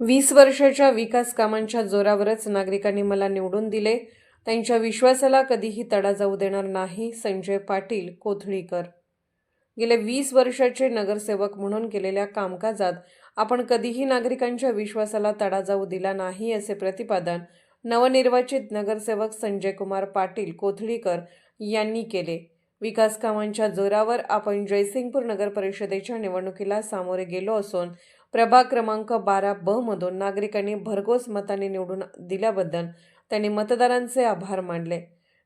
20 वर्षाच्या विकास कामांच्या जोरावरच नागरिकांनी मला निवडून दिले. त्यांच्या विश्वासाला कधीही तडा जाऊ देणार नाही. संजय पाटील कोथळीकर. गेले 20 वर्षाचे नगरसेवक म्हणून केलेल्या कामकाजात आपण कधीही नागरिकांच्या विश्वासाला तडा जाऊ दिला नाही, असे प्रतिपादन नवनिर्वाचित नगरसेवक संजय कुमार पाटील कोथळीकर यांनी केले. विकास कामांच्या जोरावर आपण जयसिंगपूर नगर परिषदेच्या निवडणुकीला सामोरे गेलो असून प्रभाग क्रमांक 12 मधून नागरिकांनी भरघोस मताने निवडून दिल्याबद्दल त्यांनी मतदारांचे आभार मानले.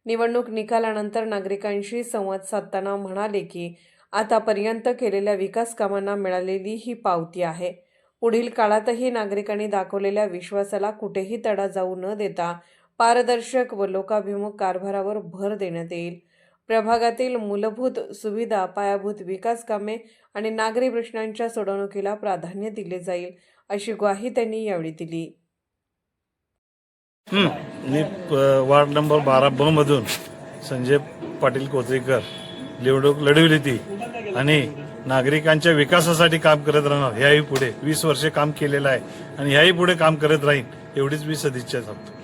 निवडणूक निकालानंतर नागरिकांशी संवाद साधताना म्हणाले की आतापर्यंत केलेल्या विकास कामांना मिळालेली ही पावती आहे. पुढील काळातही नागरिकांनी दाखवलेल्या विश्वासाला कुठेही तडा जाऊ न देता पारदर्शक व लोकाभिमुख कारभारावर भर देण्यात येईल. प्रभागातील मूलभूत सुविधा, पायाभूत विकास कामे आणि नागरी प्रश्नांच्या सोडवणुकीला प्राधान्य दिले जाईल, अशी ग्वाही त्यांनी यावेळी दिली. मी वार्ड नंबर 12 मधून संजय पाटील कोथळीकर निवडणूक लढविली ती आणि नागरिकांच्या विकासासाठी काम करत राहणार. ह्याही पुढे 20 वर्षे काम केलेलं आहे आणि ह्याही पुढे काम करत राहीन, एवढीच मी सदिच्छा सांगतो.